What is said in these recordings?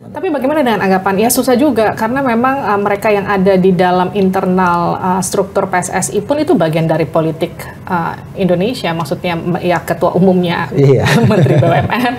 Tapi bagaimana dengan anggapan? Ya susah juga karena memang mereka yang ada di dalam internal struktur PSSI pun itu bagian dari politik Indonesia. Maksudnya ya ketua umumnya Menteri BUMN,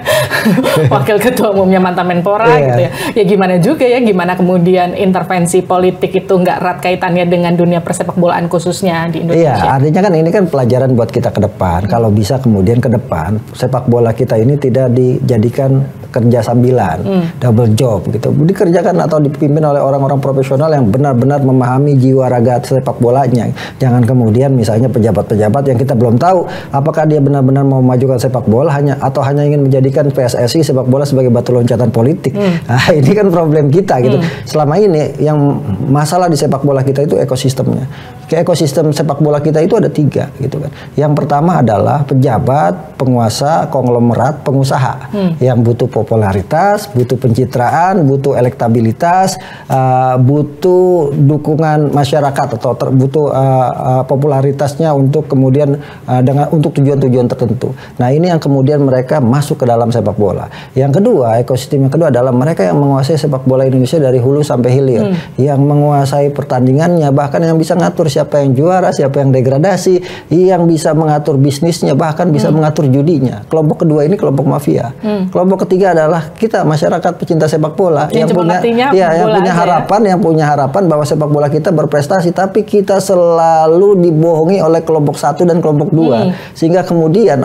wakil ketua umumnya mantan Menpora gitu ya. Ya gimana juga ya, gimana kemudian intervensi politik itu nggak erat kaitannya dengan dunia persepak bolaan khususnya di Indonesia. Iya, artinya kan ini kan pelajaran buat kita ke depan. Kalau bisa kemudian ke depan sepak bola kita ini tidak dijadikan kerja sambilan, double job gitu. Dikerjakan atau dipimpin oleh orang-orang profesional yang benar-benar memahami jiwa raga sepak bolanya. Jangan kemudian misalnya pejabat-pejabat yang kita belum tahu apakah dia benar-benar mau memajukan sepak bola hanya ingin menjadikan PSSI sepak bola sebagai batu loncatan politik. Nah, ini kan problem kita gitu. Selama ini yang masalah di sepak bola kita itu ekosistemnya. Ekosistem sepak bola kita itu ada 3 gitu kan. Yang pertama adalah pejabat, penguasa, konglomerat, pengusaha yang butuh popularitas, butuh pencitraan, butuh elektabilitas, butuh dukungan masyarakat atau butuh popularitasnya untuk kemudian untuk tujuan-tujuan tertentu. Nah, ini yang kemudian mereka masuk ke dalam sepak bola. Yang kedua, ekosistem yang kedua adalah mereka yang menguasai sepak bola Indonesia dari hulu sampai hilir, yang menguasai pertandingannya, bahkan yang bisa ngatur siapa yang juara, siapa yang degradasi, yang bisa mengatur bisnisnya, bahkan bisa mengatur judinya. Kelompok kedua ini kelompok mafia. Kelompok ketiga adalah kita masyarakat pecinta sepak bola yang punya harapan bahwa sepak bola kita berprestasi, tapi kita selalu dibohongi oleh kelompok 1 dan kelompok 2 sehingga kemudian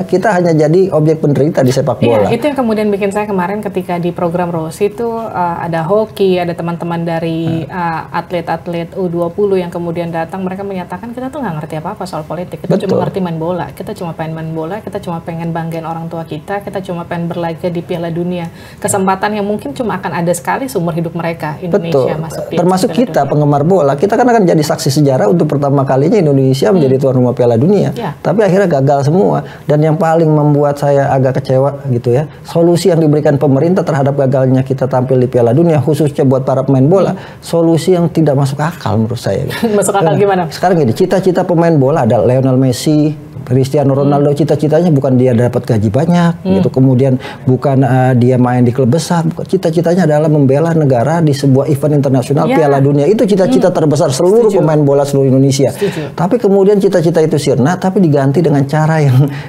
kita hanya jadi objek penderita di sepak bola. Iya, itu yang kemudian bikin saya kemarin ketika di program Rosi itu ada hoki, ada teman-teman dari atlet-atlet U20 yang kemudian datang, mereka menyatakan kita tuh nggak ngerti apa-apa soal politik, kita cuma ngerti main bola, kita cuma pengen main bola, kita cuma pengen banggain orang tua kita cuma pengen berlaga di Piala Dunia, kesempatan yang mungkin cuma akan ada sekali seumur hidup mereka. Indonesia masuk termasuk kita penggemar bola, kita kan akan jadi saksi sejarah untuk pertama kalinya Indonesia menjadi tuan rumah Piala Dunia, tapi akhirnya gagal semua. Dan yang paling membuat saya agak kecewa gitu ya, solusi yang diberikan pemerintah terhadap gagalnya kita tampil di Piala Dunia khususnya buat para pemain bola, solusi yang tidak masuk akal menurut saya gitu. Masuk akal gimana? Sekarang gini, cita-cita pemain bola ada Lionel Messi, Cristiano Ronaldo, cita-citanya bukan dia dapat gaji banyak gitu, kemudian bukan dia main di klub besar, cita-citanya adalah membela negara di sebuah event internasional Piala Dunia. Itu cita-cita terbesar seluruh pemain bola seluruh Indonesia. Tapi kemudian cita-cita itu sirna, tapi diganti dengan cara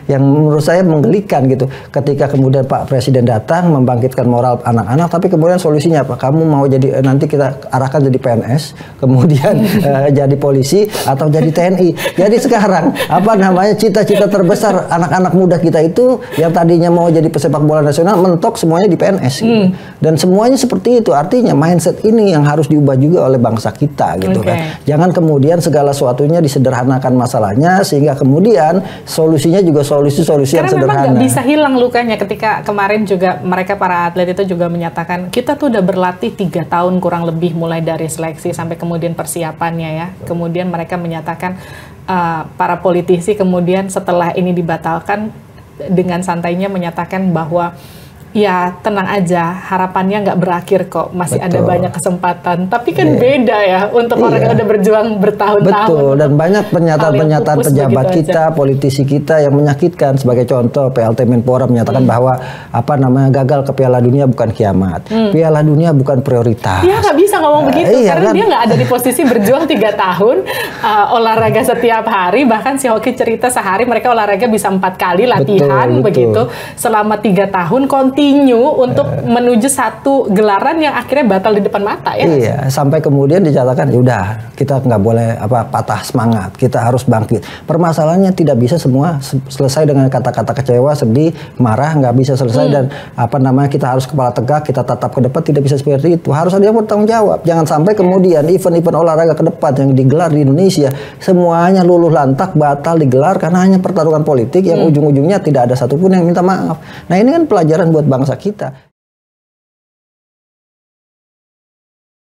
yang menurut saya menggelikan gitu. Ketika kemudian Pak Presiden datang membangkitkan moral anak-anak, tapi kemudian solusinya apa? Kamu mau jadi, nanti kita arahkan jadi PNS, kemudian jadi polisi atau jadi TNI. Jadi sekarang cita-cita terbesar anak-anak muda kita itu yang tadinya mau jadi pesepak bola nasional mentok semuanya di PNS gitu. Dan semuanya seperti itu, artinya mindset ini yang harus diubah juga oleh bangsa kita gitu kan. Jangan kemudian segala sesuatunya disederhanakan masalahnya sehingga kemudian solusinya juga solusi-solusi yang sederhana. Karena memang nggak bisa hilang lukanya. Ketika kemarin juga mereka para atlet itu juga menyatakan kita tuh udah berlatih 3 tahun kurang lebih mulai dari seleksi sampai kemudian persiapannya ya. Kemudian mereka menyatakan para politisi kemudian setelah ini dibatalkan dengan santainya menyatakan bahwa ya tenang aja, harapannya nggak berakhir kok, masih ada banyak kesempatan. Tapi kan beda ya untuk orang yang udah berjuang bertahun-tahun. Betul, dan banyak pernyataan-pernyataan pejabat kita, politisi kita yang menyakitkan. Sebagai contoh, PLT Menpora menyatakan bahwa gagal ke Piala Dunia bukan kiamat, Piala Dunia bukan prioritas. Dia nggak bisa ngomong begitu karena dia nggak ada di posisi berjuang 3 tahun olahraga setiap hari. Bahkan si Hoki cerita sehari mereka olahraga bisa 4 kali latihan begitu selama 3 tahun untuk menuju satu gelaran yang akhirnya batal di depan mata ya. Iya, sampai kemudian dicatatkan ya udah kita nggak boleh patah semangat, kita harus bangkit. Permasalahannya tidak bisa semua selesai dengan kata-kata kecewa, sedih, marah, nggak bisa selesai dan kita harus kepala tegak, kita tatap ke depan, tidak bisa seperti itu. Harus ada yang bertanggung jawab. Jangan sampai kemudian event-event olahraga ke depan yang digelar di Indonesia semuanya luluh lantak batal digelar karena hanya pertarungan politik yang ujung-ujungnya tidak ada satupun yang minta maaf. Nah, ini kan pelajaran buat bangsa kita.